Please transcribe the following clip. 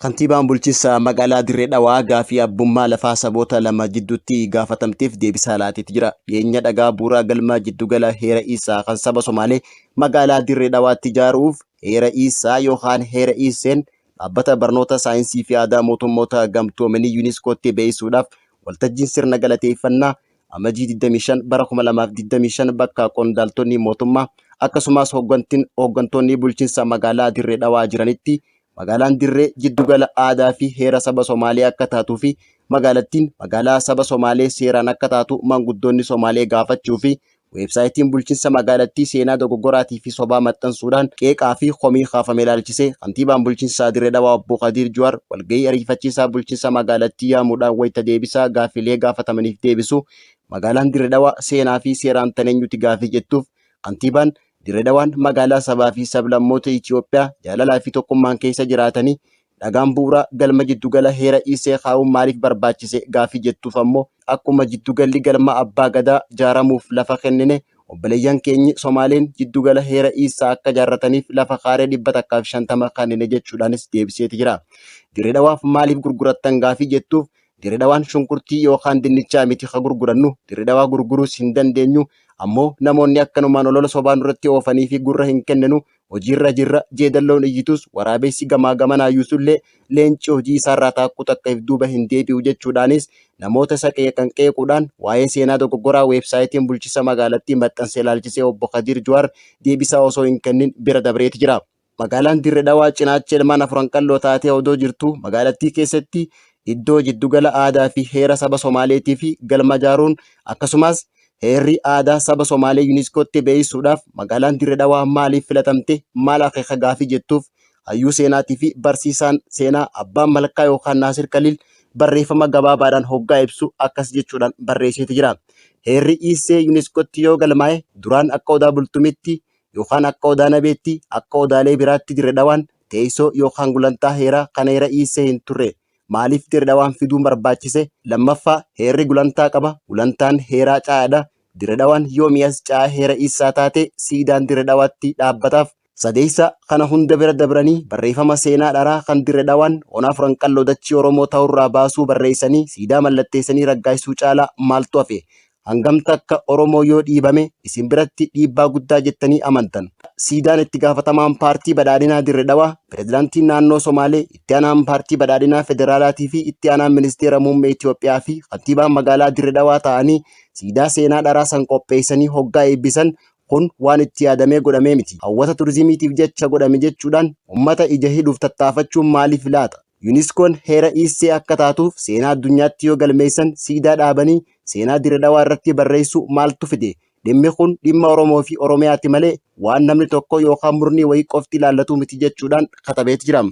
Kantiibaan bulchiinsa magaalaa Dirree Dhawaa gaafii abbummaa lafaa saboota lama jidduutti gaafatamteef deebisaa laateeti jira. Dhiyeenya dhagaa bu'uuraa galma jiddugala heera isaa kan saba Somaalee magaalaa Dirree Dhawaatti ijaaruuf heera isaa yookaan heera Iiseen dhaabbata barnoota saayinsii fi aadaa mootummoota gamtoomanii yuuniskootti beeksisuudhaaf waltajjiin sirna galateeffannaa amajjii 25 bara 2025 bakka qondaaltonni mootummaa akkasumas hooggantoonni bulchiinsa magaalaa Dirree Dhawaa jiranitti magaalaan Dirree jiddugala aadaa fi heera saba Somaalee akka taatuu fi magaalattiin magaalaa saba Somaalee seeraan akka taatu manguddoonni Somaalee gaafachuu fi weebsaayitiin bulchiinsa magaalattii seenaa dogoggoraatii fi sobaa maxxansuudhaan qeeqaa fi komii kaafame ilaalchisee kantiibaan bulchiinsa Dirree Dhawaa obbo Kadir Juwaar walgahii ariifachiisaa bulchiinsa magaalattii yaamuudhaan wayita deebisaa gaafilee gaafatamaniif deebisu magaalaan Dirree Dhawaa seenaa fi seeraan taneenyuti gaafii jettuuf kantiibaan Dirree Dhawaan magaalaa sabaa fi sablammoota Itoophiyaa jaalalaa fi tokkummaan keessa jiraatanii dhagaan bu'uuraa galma jiddugala heera Iisee kaa'uun maaliif barbaachise gaafii jettuuf ammoo akkuma jiddugalli galma abbaa gadaa ijaaramuuf lafa kennine obboleeyyan keenyi Somaaleen jiddugala heera Iisaa akka ijaarrataniif lafa kaaree 150 kennine jechuudhaanis deebiseeti jira. Dirree Dhawaaf maaliif gurgurattan gaafii jettuuf Dirree Dhawaan shunkurtii yookaan dinnichaa miti ka gurgurannu Dirree Dhawaa gurguruus hin dandeenyu ammoo namoonni akkanumaan olola sobaan irratti oofanii fi gurra hin kenninu hojiirra jirra jeedalloon iyyitus waraabessi gamaa gamanaayyuusullee leenci hojii isaarraa taakkuu takka if duuba hin deebi'u jechuudhaanis namoota isa qeeqan qeequudhaan waa'ee seenaa dogoggoraa weebsaayitiin bulchiinsa magaalattii maxxanse ilaalchisee obbo Kadir Juwaar deebisaa osoo hin kennin bira dabreeti jira. Magaalaan Dirree Dhawaa cinaacha ilmaan afuran qalloo taatee odoo jirtu magaalattii keessatti iddoo jiddugala aadaa fi heera saba Somaaleetii fi galma ijaaruun akkasumas heerri aadaa saba Somaalee yuuniskootti beeksisuudhaaf magaalaan Dirree Dhawaa maaliif filatamte maal akeeka gaafii jettuuf hayyuu seenaatii fi barsiisaan seenaa abbaan malkaa yookaan Naasir Kaliil barreeffama gabaabaadhaan hoggaa ibsu akkas jechuudhaan barreesseeti jira. Heerri Iisee yuuniskootti yoo galmaa'e duraan akka odaa bultumitti yookaan akka odaa nabeetti akka odaalee biraatti Dirree Dhawaan teessoo yookaan gulantaa heeraa kan heera Iisee hin turre. Maaliif Dirree Dhawaan fiduun barbaachise? Lammaffaa heerri gulantaa qaba. Gulantaan heeraa caa'aadha. Dirree Dhawaan yoomiyas caa heera Iisaa taate siidaan Dirree Dhawaatti dhaabbataaf. Sadeessa kana hunda bira dabranii barreeffama seenaa dharaa kan Dirree Dhawaan onaa furan qalloo dachii Oromoo ta'urraa baasuu barreessanii siidaa mallatteessanii raggaasisuu caalaa maaltu hafe? Hangamta akka Oromoo yoo dhiibame isin biratti dhiibbaa guddaa jettanii amantan. Siidaan itti gaafatamaan paartii badhaadhinaa Dirree Dhawaa, pireezidaantiin naannoo Somaalee, itti aanaan paartii badhaadhinaa federaalaatii fi itti aanaan ministeera muummee Itoophiyaa fi kantiibaan magaalaa Dirree Dhawaa ta'anii siidaa seenaa dharaa san qopheessanii hoggaa eebbisan kun waan itti yaadamee godhamee miti. Hawwata turizimiitiif jecha godhame jechuudhaan uummata ija hidhuuf tattaafachuun maaliif laata? Yuuniskoon heera Iisee akka taatuuf seenaa addunyaatti yoo galmeessan siidaa dhaabanii seenaa Dirree Dhawaa irratti barreessuu maaltu fide? Dhimmi kun dhimma Oromoo fi Oromiyaati malee waan namni tokko yookaan murni wayii qofti ilaallatu miti jechuudhaan katabeeti jira.